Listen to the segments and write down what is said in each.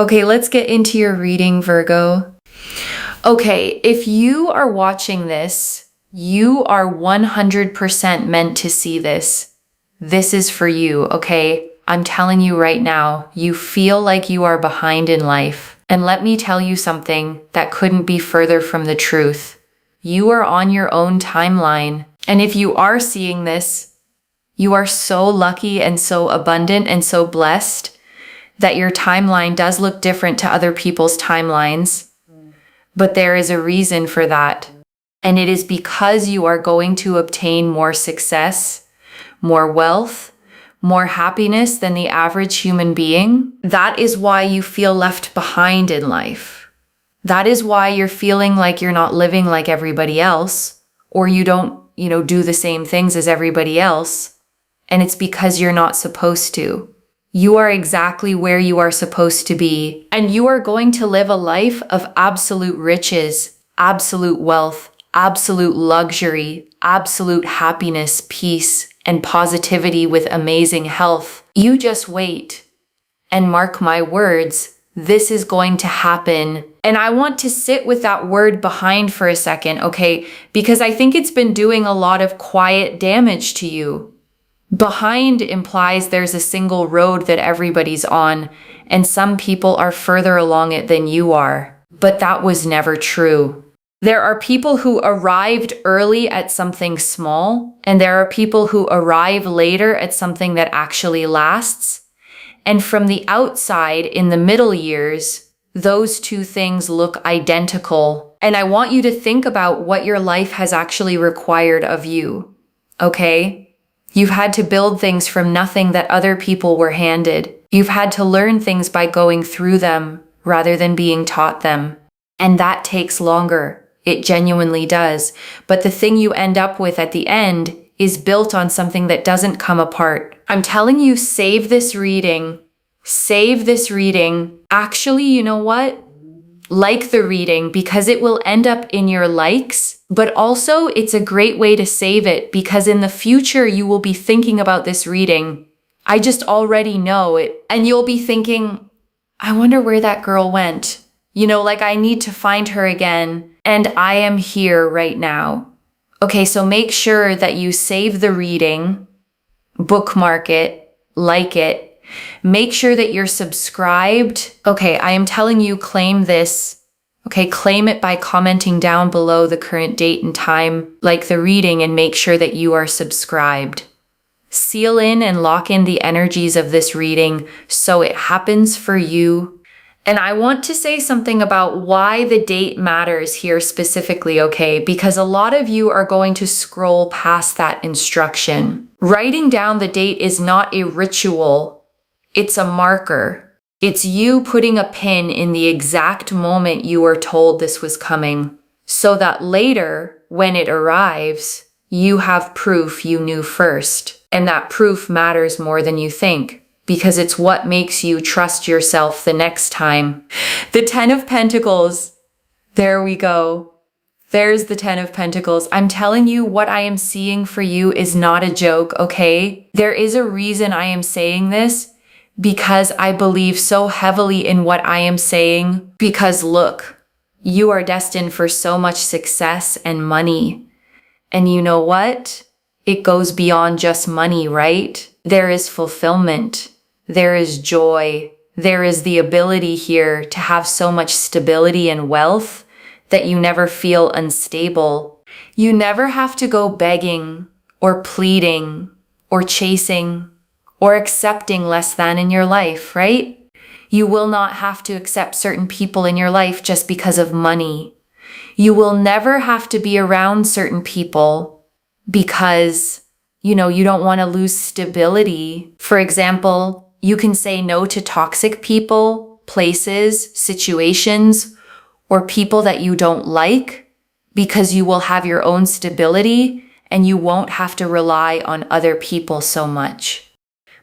Okay, let's get into your reading, Virgo. Okay, if you are watching this, you are 100% meant to see this. This is for you, okay? I'm telling you right now, you feel like you are behind in life. And let me tell you something that couldn't be further from the truth. You are on your own timeline. And if you are seeing this, you are so lucky and so abundant and so blessed that your timeline does look different to other people's timelines. But there is a reason for that. And it is because you are going to obtain more success, more wealth, more happiness than the average human being. That is why you feel left behind in life. That is why you're feeling like you're not living like everybody else, or you don't, do the same things as everybody else. And it's because you're not supposed to. You are exactly where you are supposed to be, and you are going to live a life of absolute riches, absolute wealth, absolute luxury, absolute happiness, peace, and positivity with amazing health. You just wait. And mark my words, this is going to happen. And I want to sit with that word behind for a second, okay? Because I think it's been doing a lot of quiet damage to you. Behind implies there's a single road that everybody's on, and some people are further along it than you are. But that was never true. There are people who arrived early at something small, and there are people who arrive later at something that actually lasts. And from the outside, in the middle years, those two things look identical. And I want you to think about what your life has actually required of you, okay? You've had to build things from nothing that other people were handed. You've had to learn things by going through them rather than being taught them. And that takes longer. It genuinely does. But the thing you end up with at the end is built on something that doesn't come apart. I'm telling you, save this reading. Save this reading. Actually, you know what? Like the reading, because it will end up in your likes, but also it's a great way to save it because in the future you will be thinking about this reading. I just already know it. And you'll be thinking, I wonder where that girl went. I need to find her again. And I am here right now. Okay, so make sure that you save the reading, bookmark it, like it. Make sure that you're subscribed. Okay, I am telling you, claim this. Okay, claim it by commenting down below the current date and time, like the reading, and make sure that you are subscribed. Seal in and lock in the energies of this reading so it happens for you. And I want to say something about why the date matters here specifically, okay? Because a lot of you are going to scroll past that instruction. Writing down the date is not a ritual. It's a marker. It's you putting a pin in the exact moment you were told this was coming, so that later, when it arrives, you have proof you knew first. And that proof matters more than you think, because it's what makes you trust yourself the next time. The 10 of Pentacles. There we go. There's the 10 of Pentacles. I'm telling you, what I am seeing for you is not a joke, okay? There is a reason I am saying this. Because I believe so heavily in what I am saying. Because look, you are destined for so much success and money. And you know what? It goes beyond just money, right? There is fulfillment. There is joy. There is the ability here to have so much stability and wealth that you never feel unstable. You never have to go begging or pleading or chasing or accepting less than in your life, right? You will not have to accept certain people in your life just because of money. You will never have to be around certain people because, you don't want to lose stability. For example, you can say no to toxic people, places, situations, or people that you don't like because you will have your own stability and you won't have to rely on other people so much.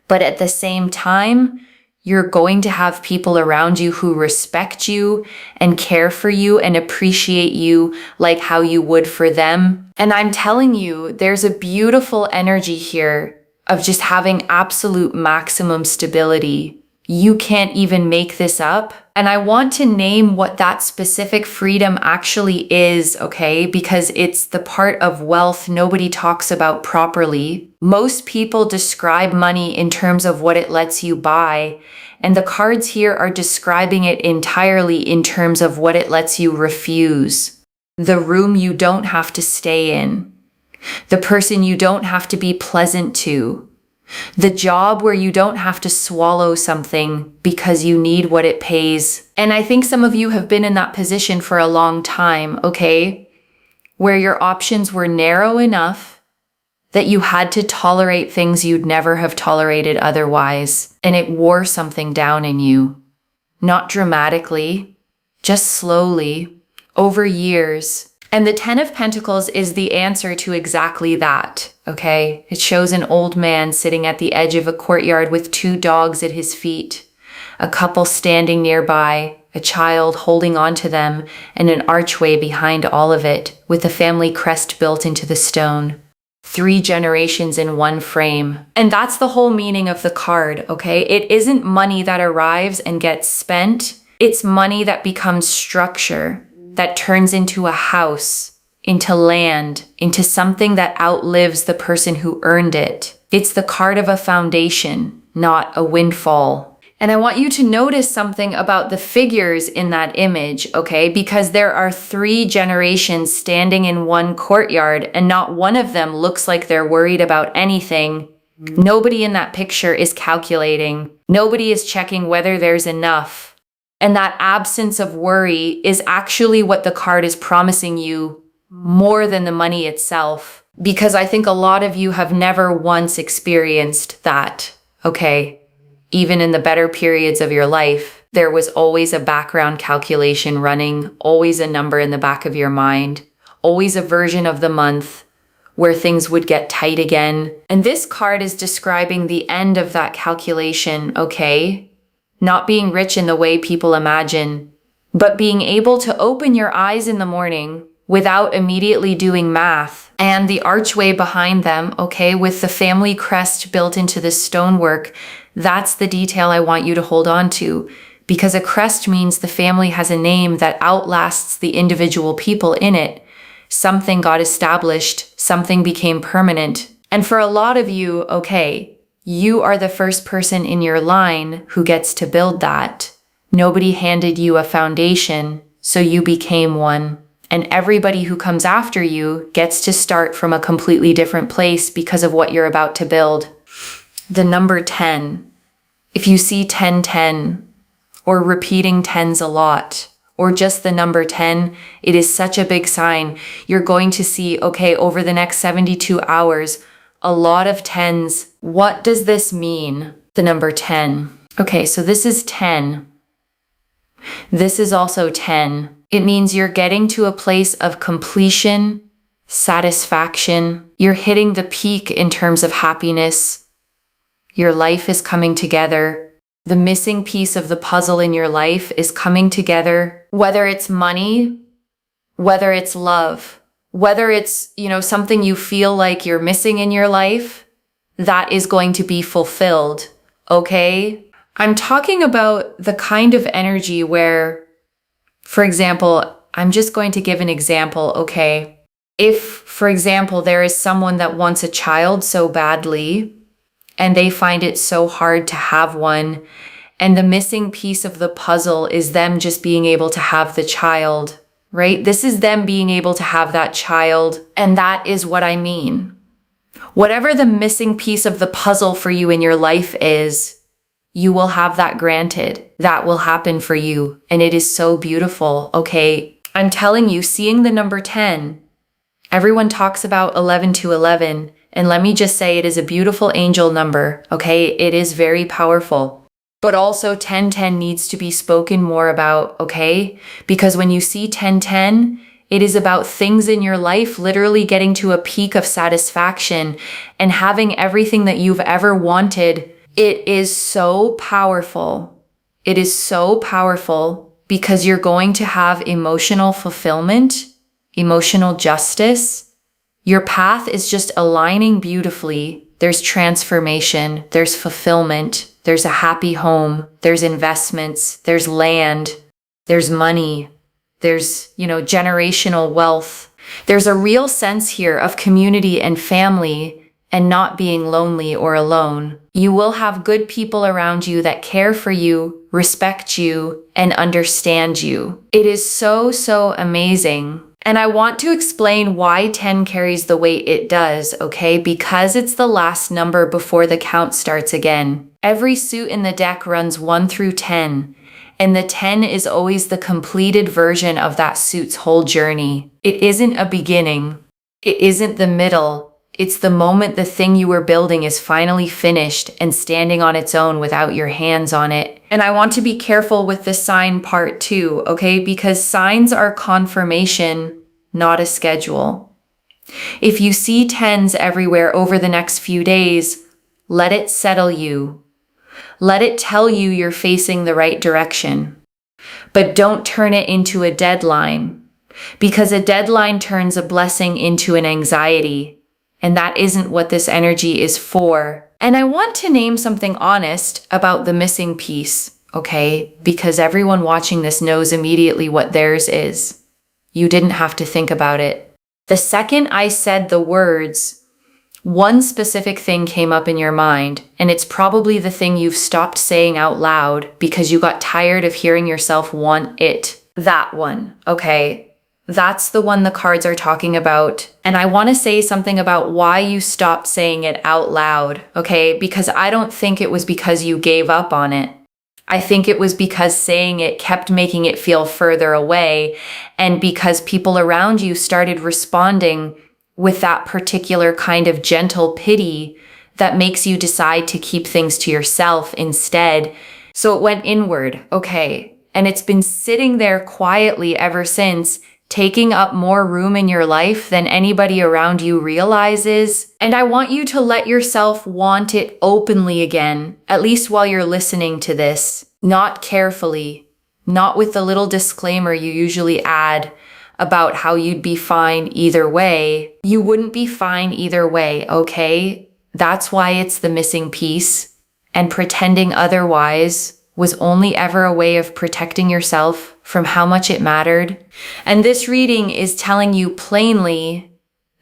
But at the same time, you're going to have people around you who respect you and care for you and appreciate you like how you would for them. And I'm telling you, there's a beautiful energy here of just having absolute maximum stability. You can't even make this up. And I want to name what that specific freedom actually is, okay? Because it's the part of wealth nobody talks about properly. Most people describe money in terms of what it lets you buy, and the cards here are describing it entirely in terms of what it lets you refuse. The room you don't have to stay in. The person you don't have to be pleasant to. The job where you don't have to swallow something because you need what it pays. And I think some of you have been in that position for a long time, okay? Where your options were narrow enough that you had to tolerate things you'd never have tolerated otherwise. And it wore something down in you. Not dramatically, just slowly, over years. And the Ten of Pentacles is the answer to exactly that, okay? It shows an old man sitting at the edge of a courtyard with 2 dogs at his feet, a couple standing nearby, a child holding on to them, and an archway behind all of it, with a family crest built into the stone. 3 generations in one frame. And that's the whole meaning of the card, okay? It isn't money that arrives and gets spent. It's money that becomes structure, that turns into a house, into land, into something that outlives the person who earned it. It's the card of a foundation, not a windfall. And I want you to notice something about the figures in that image, okay? Because there are 3 generations standing in one courtyard, and not one of them looks like they're worried about anything. Nobody in that picture is calculating. Nobody is checking whether there's enough. And that absence of worry is actually what the card is promising you more than the money itself. Because I think a lot of you have never once experienced that, okay? Even in the better periods of your life, there was always a background calculation running, always a number in the back of your mind, always a version of the month where things would get tight again. And this card is describing the end of that calculation, okay? Not being rich in the way people imagine, but being able to open your eyes in the morning without immediately doing math. And the archway behind them, okay, with the family crest built into the stonework, that's the detail I want you to hold on to. Because a crest means the family has a name that outlasts the individual people in it. Something got established, something became permanent. And for a lot of you, okay, you are the first person in your line who gets to build that. Nobody handed you a foundation, so you became one. And everybody who comes after you gets to start from a completely different place because of what you're about to build. The number 10. If you see 1010, or repeating tens a lot, or just the number 10, it is such a big sign. You're going to see, okay, over the next 72 hours, a lot of tens. What does this mean? The number 10. Okay, so this is 10. This is also 10. It means you're getting to a place of completion, satisfaction. You're hitting the peak in terms of happiness. Your life is coming together. The missing piece of the puzzle in your life is coming together. Whether it's money, whether it's love, whether it's, something you feel like you're missing in your life, that is going to be fulfilled, okay? I'm talking about the kind of energy where, for example, I'm just going to give an example, okay? If, for example, there is someone that wants a child so badly, and they find it so hard to have one, and the missing piece of the puzzle is them just being able to have the child, right? This is them being able to have that child, and that is what I mean. Whatever the missing piece of the puzzle for you in your life is, you will have that granted. That will happen for you, and it is so beautiful, okay? I'm telling you, seeing the number 10, everyone talks about 11 to 11, and let me just say it is a beautiful angel number, okay? It is very powerful. But also 1010 needs to be spoken more about, okay? Because when you see 1010, it is about things in your life literally getting to a peak of satisfaction and having everything that you've ever wanted. It is so powerful. It is so powerful because you're going to have emotional fulfillment, emotional justice. Your path is just aligning beautifully. There's transformation, there's fulfillment, there's a happy home, there's investments, there's land, there's money, there's, generational wealth. There's a real sense here of community and family and not being lonely or alone. You will have good people around you that care for you, respect you, and understand you. It is so, so amazing. And I want to explain why 10 carries the weight it does, okay? Because it's the last number before the count starts again. Every suit in the deck runs 1 through 10, and the 10 is always the completed version of that suit's whole journey. It isn't a beginning. It isn't the middle. It's the moment the thing you were building is finally finished and standing on its own without your hands on it. And I want to be careful with the sign part too, okay? Because signs are confirmation, not a schedule. If you see 10s everywhere over the next few days, let it settle you. Let it tell you you're facing the right direction. But don't turn it into a deadline, because a deadline turns a blessing into an anxiety. And that isn't what this energy is for. And I want to name something honest about the missing piece, okay? Because everyone watching this knows immediately what theirs is. You didn't have to think about it. The second I said the words, one specific thing came up in your mind, and it's probably the thing you've stopped saying out loud because you got tired of hearing yourself want it. That one, okay? That's the one the cards are talking about. And I want to say something about why you stopped saying it out loud, okay? Because I don't think it was because you gave up on it. I think it was because saying it kept making it feel further away, and because people around you started responding with that particular kind of gentle pity that makes you decide to keep things to yourself instead. So it went inward, okay? And it's been sitting there quietly ever since, taking up more room in your life than anybody around you realizes. And I want you to let yourself want it openly again, at least while you're listening to this. Not carefully, not with the little disclaimer you usually add about how you'd be fine either way. You wouldn't be fine either way, okay? That's why it's the missing piece. And pretending otherwise was only ever a way of protecting yourself from how much it mattered. And this reading is telling you plainly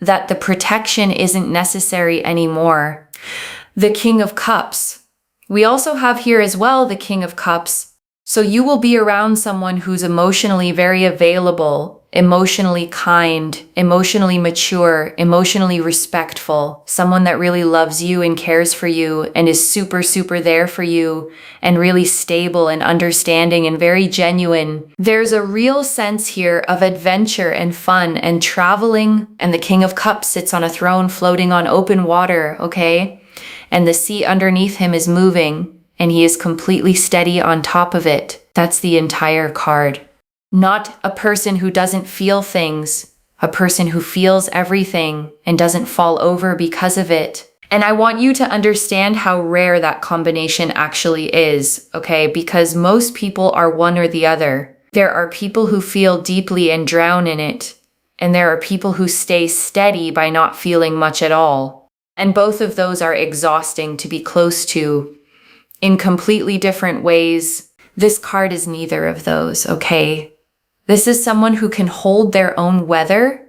that the protection isn't necessary anymore. The King of Cups. We also have here as well the King of Cups. So you will be around someone who's emotionally very available, emotionally kind, emotionally mature, emotionally respectful, someone that really loves you and cares for you and is super, super there for you and really stable and understanding and very genuine. There's a real sense here of adventure and fun and traveling, and the King of Cups sits on a throne floating on open water, okay? And the sea underneath him is moving, and he is completely steady on top of it. That's the entire card. Not a person who doesn't feel things, a person who feels everything and doesn't fall over because of it. And I want you to understand how rare that combination actually is, okay? Because most people are one or the other. There are people who feel deeply and drown in it, and there are people who stay steady by not feeling much at all. And both of those are exhausting to be close to in completely different ways. This card is neither of those, okay? This is someone who can hold their own weather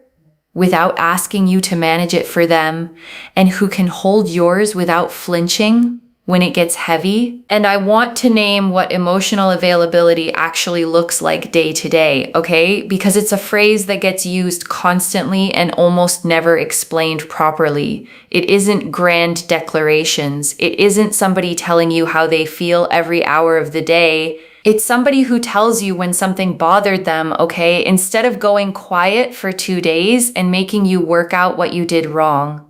without asking you to manage it for them, and who can hold yours without flinching when it gets heavy. And I want to name what emotional availability actually looks like day to day, okay? Because it's a phrase that gets used constantly and almost never explained properly. It isn't grand declarations. It isn't somebody telling you how they feel every hour of the day. It's somebody who tells you when something bothered them, okay? Instead of going quiet for 2 days and making you work out what you did wrong.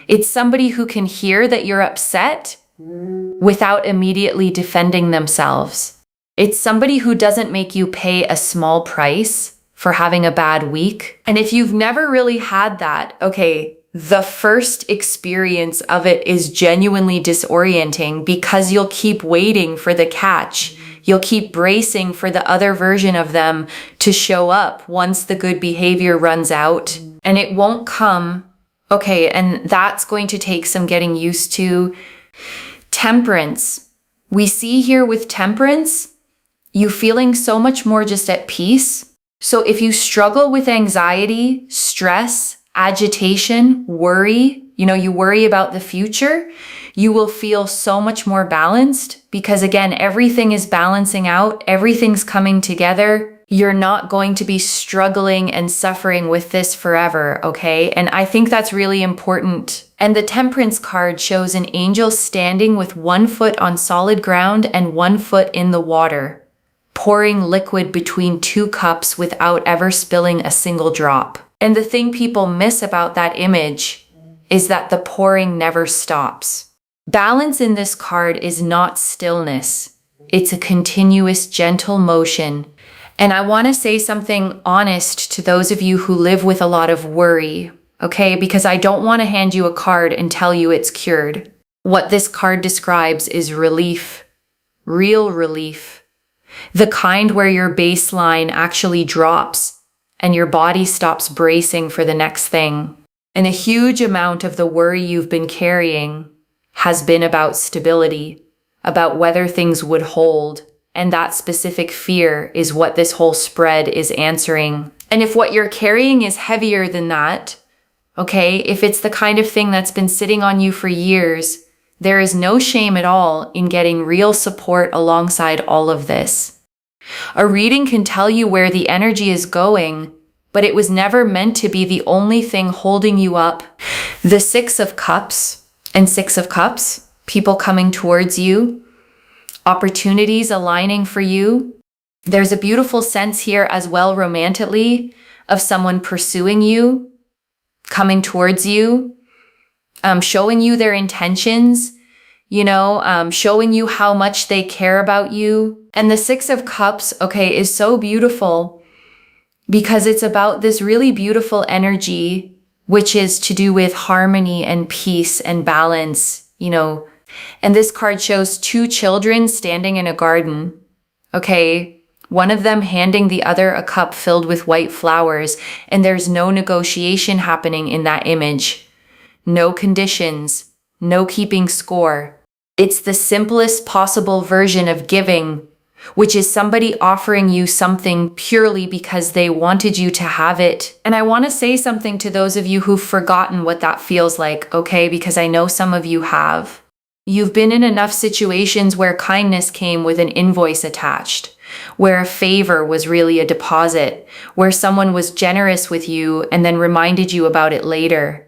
It's somebody who can hear that you're upset without immediately defending themselves. It's somebody who doesn't make you pay a small price for having a bad week. And if you've never really had that, okay, the first experience of it is genuinely disorienting, because you'll keep waiting for the catch. You'll keep bracing for the other version of them to show up once the good behavior runs out, and it won't come. Okay, and that's going to take some getting used to. Temperance. We see here with temperance, you feeling so much more just at peace. So if you struggle with anxiety, stress, agitation, worry, you worry about the future, you will feel so much more balanced because again, everything is balancing out, everything's coming together. You're not going to be struggling and suffering with this forever, okay? And I think that's really important. And the Temperance card shows an angel standing with 1 foot on solid ground and 1 foot in the water, pouring liquid between 2 cups without ever spilling a single drop. And the thing people miss about that image is that the pouring never stops. Balance in this card is not stillness. It's a continuous, gentle motion. And I want to say something honest to those of you who live with a lot of worry, okay? Because I don't want to hand you a card and tell you it's cured. What this card describes is relief, real relief. The kind where your baseline actually drops and your body stops bracing for the next thing. And a huge amount of the worry you've been carrying has been about stability, about whether things would hold. And that specific fear is what this whole spread is answering. And if what you're carrying is heavier than that, okay, if it's the kind of thing that's been sitting on you for years, there is no shame at all in getting real support alongside all of this. A reading can tell you where the energy is going, but it was never meant to be the only thing holding you up. The 6 of Cups and 6 of Cups, people coming towards you, opportunities aligning for you. There's a beautiful sense here as well romantically of someone pursuing you, coming towards you, showing you their intentions, showing you how much they care about you. And the 6 of Cups, okay, is so beautiful because it's about this really beautiful energy, which is to do with harmony and peace and balance, And this card shows 2 children standing in a garden, okay? One of them handing the other a cup filled with white flowers, and there's no negotiation happening in that image. No conditions, no keeping score. It's the simplest possible version of giving, which is somebody offering you something purely because they wanted you to have it. And I want to say something to those of you who've forgotten what that feels like, okay? Because I know some of you have. You've been in enough situations where kindness came with an invoice attached, where a favor was really a deposit, where someone was generous with you and then reminded you about it later.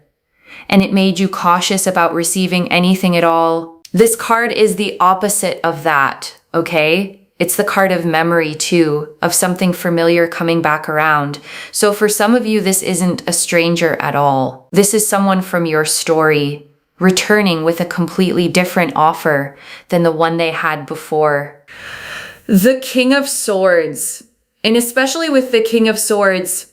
And it made you cautious about receiving anything at all. This card is the opposite of that, okay? It's the card of memory too, of something familiar coming back around. So for some of you, this isn't a stranger at all. This is someone from your story, returning with a completely different offer than the one they had before. The King of Swords. And especially with the King of Swords,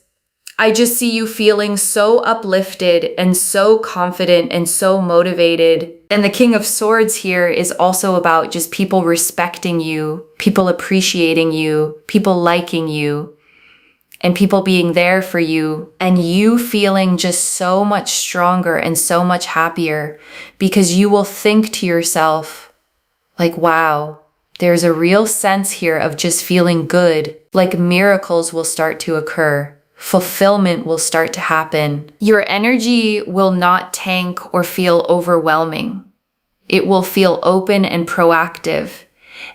I just see you feeling so uplifted and so confident and so motivated. And the King of Swords here is also about just people respecting you, people appreciating you, people liking you, and people being there for you, and you feeling just so much stronger and so much happier because you will think to yourself, like, wow, there's a real sense here of just feeling good, like miracles will start to occur. Fulfillment will start to happen. Your energy will not tank or feel overwhelming. It will feel open and proactive,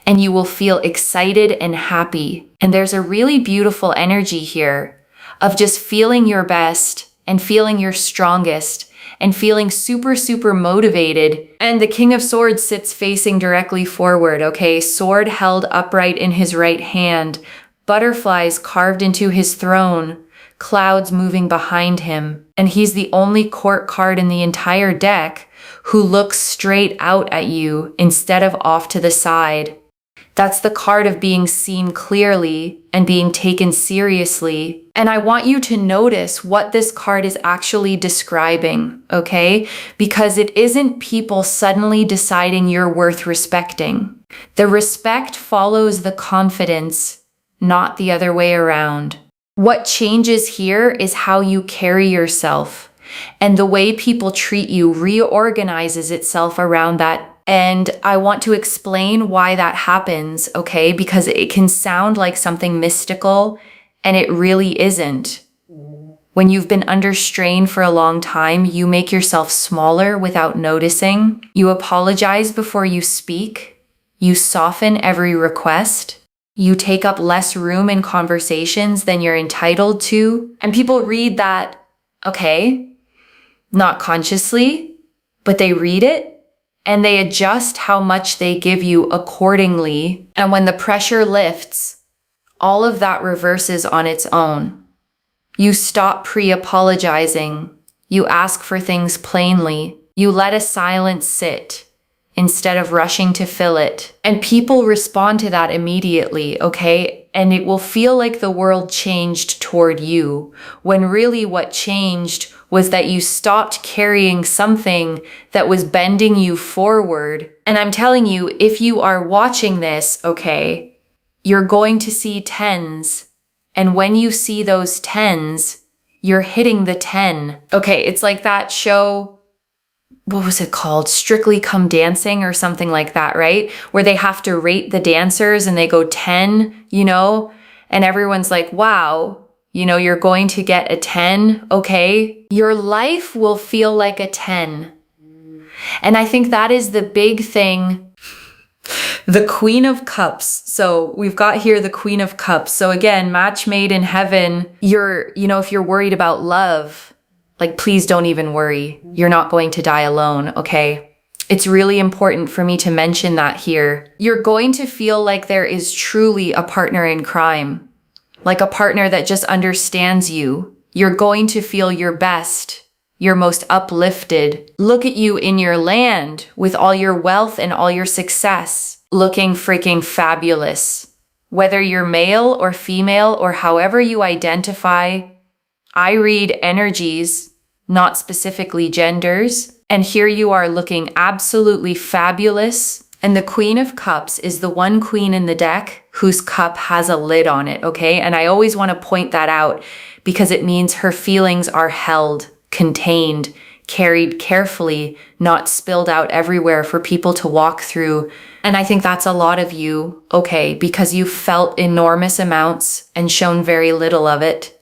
and you will feel excited and happy. And there's a really beautiful energy here of just feeling your best and feeling your strongest and feeling super, super motivated. And the King of Swords sits facing directly forward, okay? Sword held upright in his right hand, butterflies carved into his throne, clouds moving behind him. And he's the only court card in the entire deck who looks straight out at you instead of off to the side. That's the card of being seen clearly and being taken seriously. And I want you to notice what this card is actually describing, okay? Because it isn't people suddenly deciding you're worth respecting. The respect follows the confidence, not the other way around. What changes here is how you carry yourself, and the way people treat you reorganizes itself around that And I want to explain why that happens, okay? Because it can sound like something mystical, and it really isn't. When you've been under strain for a long time, you make yourself smaller without noticing. You apologize before you speak. You soften every request. You take up less room in conversations than you're entitled to. And people read that, okay, not consciously, but they read it and they adjust how much they give you accordingly. And when the pressure lifts, all of that reverses on its own. You stop pre-apologizing. You ask for things plainly. You let a silence sit instead of rushing to fill it. And people respond to that immediately, okay? And it will feel like the world changed toward you, when really what changed was that you stopped carrying something that was bending you forward. And I'm telling you, if you are watching this, okay, you're going to see tens. And when you see those tens, you're hitting the 10. Okay, it's like that show, what was it called? Strictly Come Dancing or something like that, right? Where they have to rate the dancers and they go 10, and everyone's like, wow, you're going to get a 10, okay? Your life will feel like a 10. And I think that is the big thing. The Queen of Cups. So we've got here the Queen of Cups. So again, match made in heaven. If you're worried about love, like, please don't even worry. You're not going to die alone, okay? It's really important for me to mention that here. You're going to feel like there is truly a partner in crime, like a partner that just understands you. You're going to feel your best. You're most uplifted. Look at you in your land with all your wealth and all your success, looking freaking fabulous. Whether you're male or female or however you identify, I read energies, not specifically genders. And here you are looking absolutely fabulous. And the Queen of Cups is the one queen in the deck whose cup has a lid on it, okay? And I always want to point that out because it means her feelings are held, contained, carried carefully, not spilled out everywhere for people to walk through. And I think that's a lot of you, okay, because you've felt enormous amounts and shown very little of it.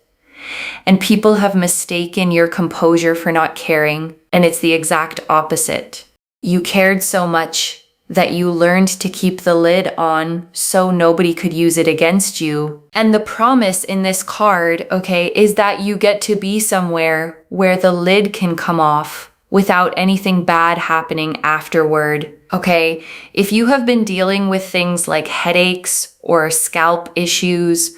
And people have mistaken your composure for not caring, and it's the exact opposite. You cared so much that you learned to keep the lid on so nobody could use it against you. And the promise in this card, okay, is that you get to be somewhere where the lid can come off without anything bad happening afterward, okay? If you have been dealing with things like headaches or scalp issues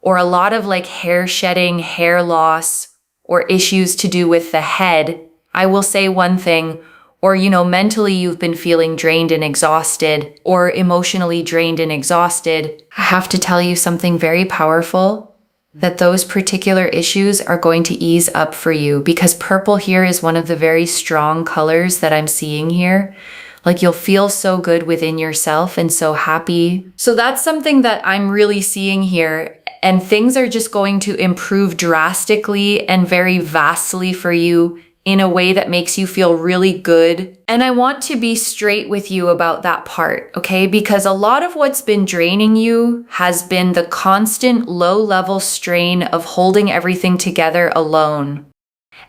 or a lot of like hair shedding, hair loss, or issues to do with the head, I will say one thing, or, mentally you've been feeling drained and exhausted, or emotionally drained and exhausted, I have to tell you something very powerful, that those particular issues are going to ease up for you, because purple here is one of the very strong colors that I'm seeing here. Like, you'll feel so good within yourself and so happy. So that's something that I'm really seeing here. And things are just going to improve drastically and very vastly for you in a way that makes you feel really good. And I want to be straight with you about that part, okay? Because a lot of what's been draining you has been the constant low-level strain of holding everything together alone.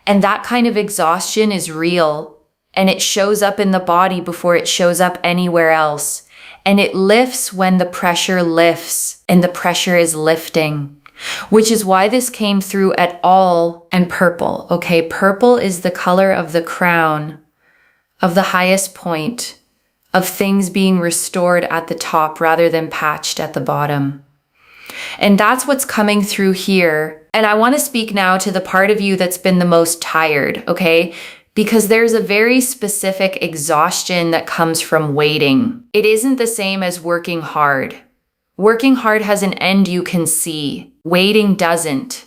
And that kind of exhaustion is real, and it shows up in the body before it shows up anywhere else. And it lifts when the pressure lifts, and the pressure is lifting. Which is why this came through at all. And purple, okay? Purple is the color of the crown, of the highest point, of things being restored at the top rather than patched at the bottom. And that's what's coming through here. And I want to speak now to the part of you that's been the most tired, okay? Because there's a very specific exhaustion that comes from waiting. It isn't the same as working hard. Working hard has an end you can see. Waiting doesn't.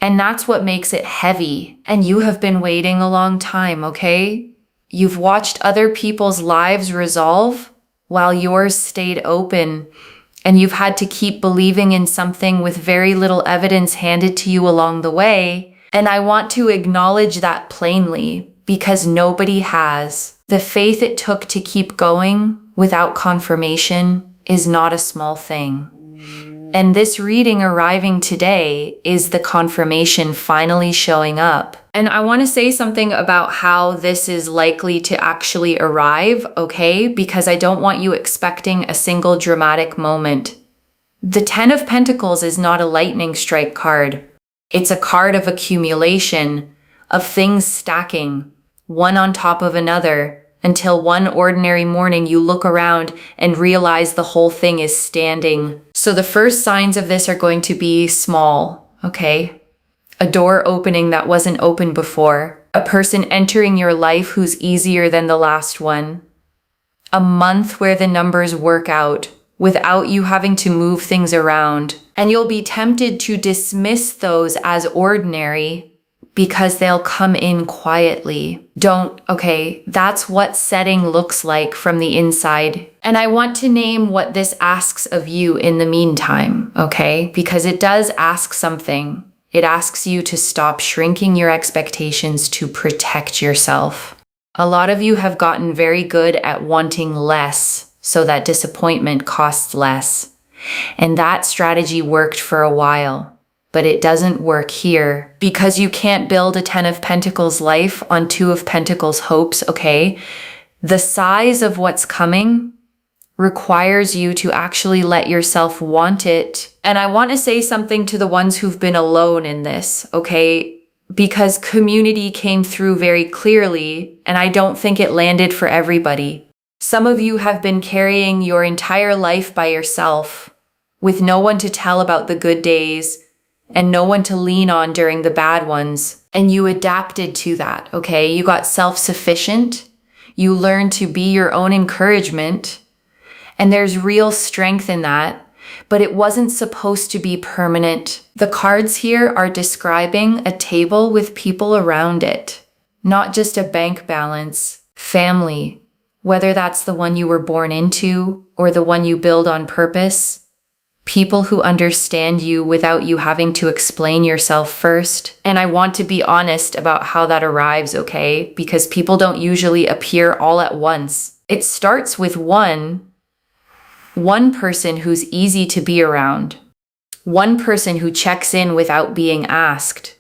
And that's what makes it heavy. And you have been waiting a long time, okay? You've watched other people's lives resolve while yours stayed open. And you've had to keep believing in something with very little evidence handed to you along the way. And I want to acknowledge that plainly, because nobody has. The faith it took to keep going without confirmation is not a small thing. And this reading arriving today is the confirmation finally showing up. And I want to say something about how this is likely to actually arrive, okay? Because I don't want you expecting a single dramatic moment. The Ten of Pentacles is not a lightning strike card. It's a card of accumulation, of things stacking, one on top of another, until one ordinary morning you look around and realize the whole thing is standing. So the first signs of this are going to be small, okay? A door opening that wasn't open before. A person entering your life who's easier than the last one. A month where the numbers work out without you having to move things around. And you'll be tempted to dismiss those as ordinary because they'll come in quietly. Okay, that's what setting looks like from the inside. And I want to name what this asks of you in the meantime, okay? Because it does ask something. It asks you to stop shrinking your expectations to protect yourself. A lot of you have gotten very good at wanting less so that disappointment costs less. And that strategy worked for a while. But it doesn't work here because you can't build a Ten of Pentacles life on Two of Pentacles hopes, okay? The size of what's coming requires you to actually let yourself want it. And I want to say something to the ones who've been alone in this, okay? Because community came through very clearly, and I don't think it landed for everybody. Some of you have been carrying your entire life by yourself with no one to tell about the good days, and no one to lean on during the bad ones. And you adapted to that, okay? You got self-sufficient. You learned to be your own encouragement. And there's real strength in that, but it wasn't supposed to be permanent. The cards here are describing a table with people around it, not just a bank balance, family, whether that's the one you were born into or the one you build on purpose. People who understand you without you having to explain yourself first. And I want to be honest about how that arrives, okay? Because people don't usually appear all at once. It starts with one person who's easy to be around. One person who checks in without being asked.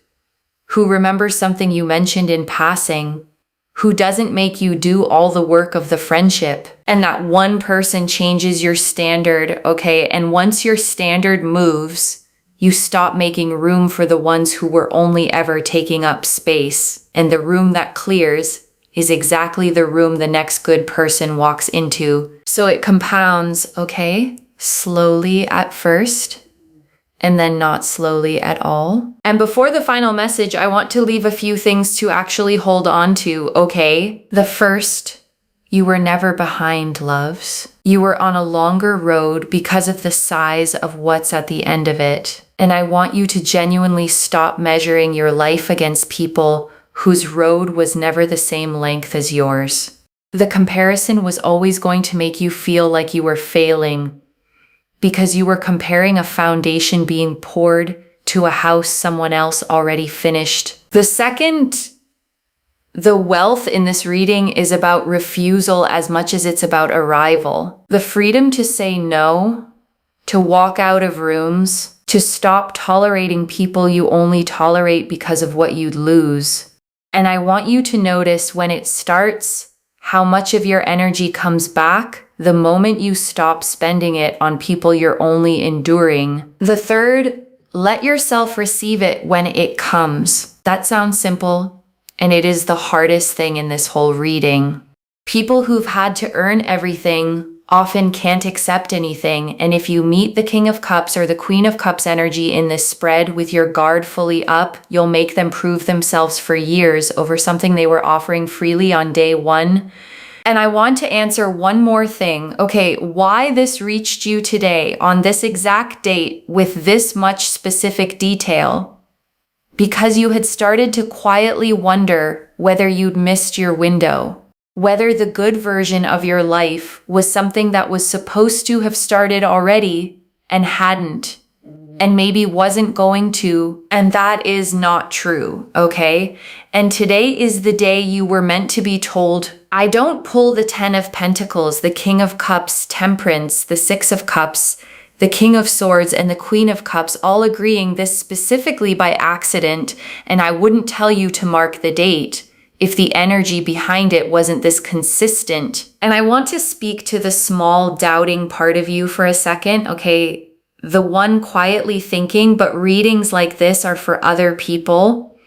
Who remembers something you mentioned in passing. Who doesn't make you do all the work of the friendship. And that one person changes your standard, okay? And once your standard moves, you stop making room for the ones who were only ever taking up space. And the room that clears is exactly the room the next good person walks into. So it compounds, okay? Slowly at first, and then not slowly at all. And before the final message, I want to leave a few things to actually hold on to, okay? The first, you were never behind, loves. You were on a longer road because of the size of what's at the end of it. And I want you to genuinely stop measuring your life against people whose road was never the same length as yours. The comparison was always going to make you feel like you were failing, because you were comparing a foundation being poured to a house someone else already finished. The second, the wealth in this reading is about refusal as much as it's about arrival. The freedom to say no, to walk out of rooms, to stop tolerating people you only tolerate because of what you'd lose. And I want you to notice when it starts, how much of your energy comes back the moment you stop spending it on people you're only enduring. The third, let yourself receive it when it comes. That sounds simple, and it is the hardest thing in this whole reading. People who've had to earn everything often can't accept anything, and if you meet the King of Cups or the Queen of Cups energy in this spread with your guard fully up, you'll make them prove themselves for years over something they were offering freely on day one. And I want to answer one more thing. Okay, why this reached you today on this exact date with this much specific detail? Because you had started to quietly wonder whether you'd missed your window. Whether the good version of your life was something that was supposed to have started already and hadn't. and maybe wasn't going to, and that is not true, okay? And today is the day you were meant to be told. I don't pull the 10 of Pentacles, the King of Cups, Temperance, the 6 of Cups, the King of Swords, and the Queen of Cups, all agreeing this specifically by accident, and I wouldn't tell you to mark the date if the energy behind it wasn't this consistent. And I want to speak to the small doubting part of you for a second, okay? The one quietly thinking, but readings like this are for other people.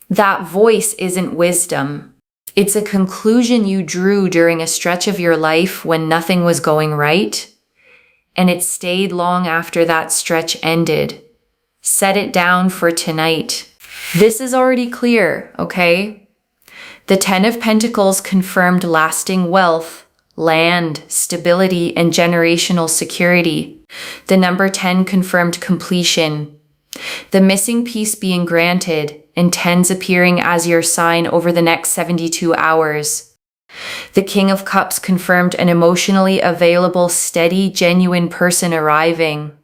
That voice isn't wisdom. It's a conclusion you drew during a stretch of your life when nothing was going right, and it stayed long after that stretch ended. Set it down for tonight. This is already clear, okay? The 10 of Pentacles confirmed lasting wealth, land, stability, and generational security. The number 10 confirmed completion. The missing piece being granted, and 10s appearing as your sign over the next 72 hours. The King of Cups confirmed an emotionally available, steady, genuine person arriving.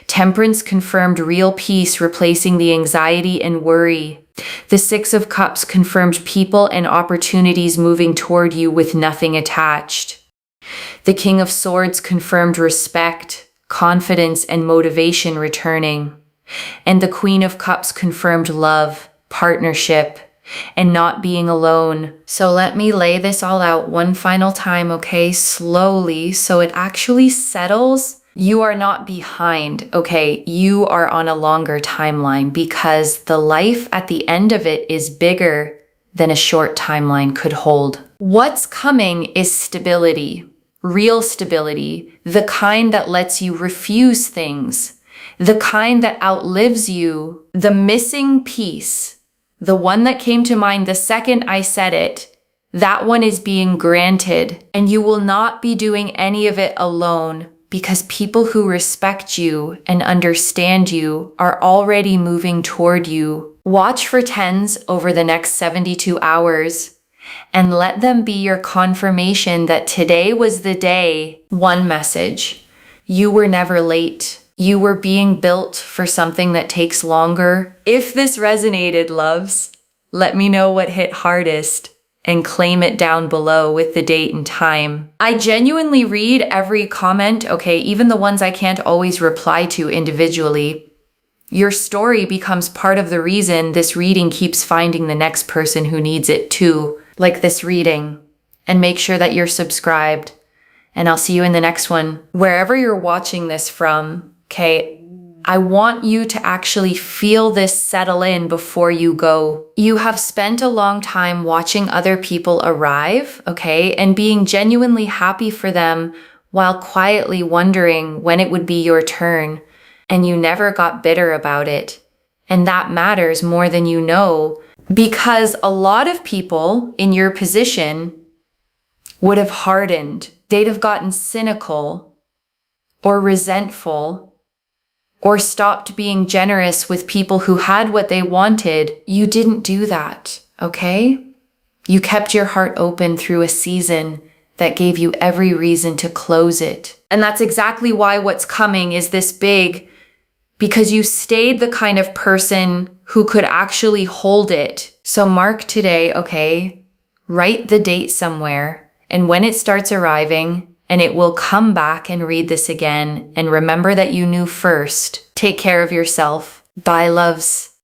Temperance confirmed real peace replacing the anxiety and worry. The 6 of Cups confirmed people and opportunities moving toward you with nothing attached. The King of Swords confirmed respect, confidence, and motivation returning. And the Queen of Cups confirmed love, partnership, and not being alone. So let me lay this all out one final time, okay? Slowly, so it actually settles. You are not behind, okay? You are on a longer timeline because the life at the end of it is bigger than a short timeline could hold. What's coming is stability, real stability, the kind that lets you refuse things, the kind that outlives you. The missing piece, the one that came to mind the second I said it, that one is being granted, and you will not be doing any of it alone because people who respect you and understand you are already moving toward you. Watch for 10s over the next 72 hours and let them be your confirmation that today was the day. One message: you were never late. You were being built for something that takes longer. If this resonated, loves, let me know what hit hardest and claim it down below with the date and time. I genuinely read every comment, okay, even the ones I can't always reply to individually. Your story becomes part of the reason this reading keeps finding the next person who needs it too, like this reading. And make sure that you're subscribed. And I'll see you in the next one. Wherever you're watching this from, okay, I want you to actually feel this settle in before you go. You have spent a long time watching other people arrive, okay, and being genuinely happy for them while quietly wondering when it would be your turn, and you never got bitter about it. And that matters more than you know, because a lot of people in your position would have hardened. They'd have gotten cynical or resentful or stopped being generous with people who had what they wanted. You didn't do that, okay? You kept your heart open through a season that gave you every reason to close it. And that's exactly why what's coming is this big, because you stayed the kind of person who could actually hold it. So mark today, okay? Write the date somewhere, and when it starts arriving, and it will come back and read this again. And remember that you knew first. Take care of yourself. Bye, loves.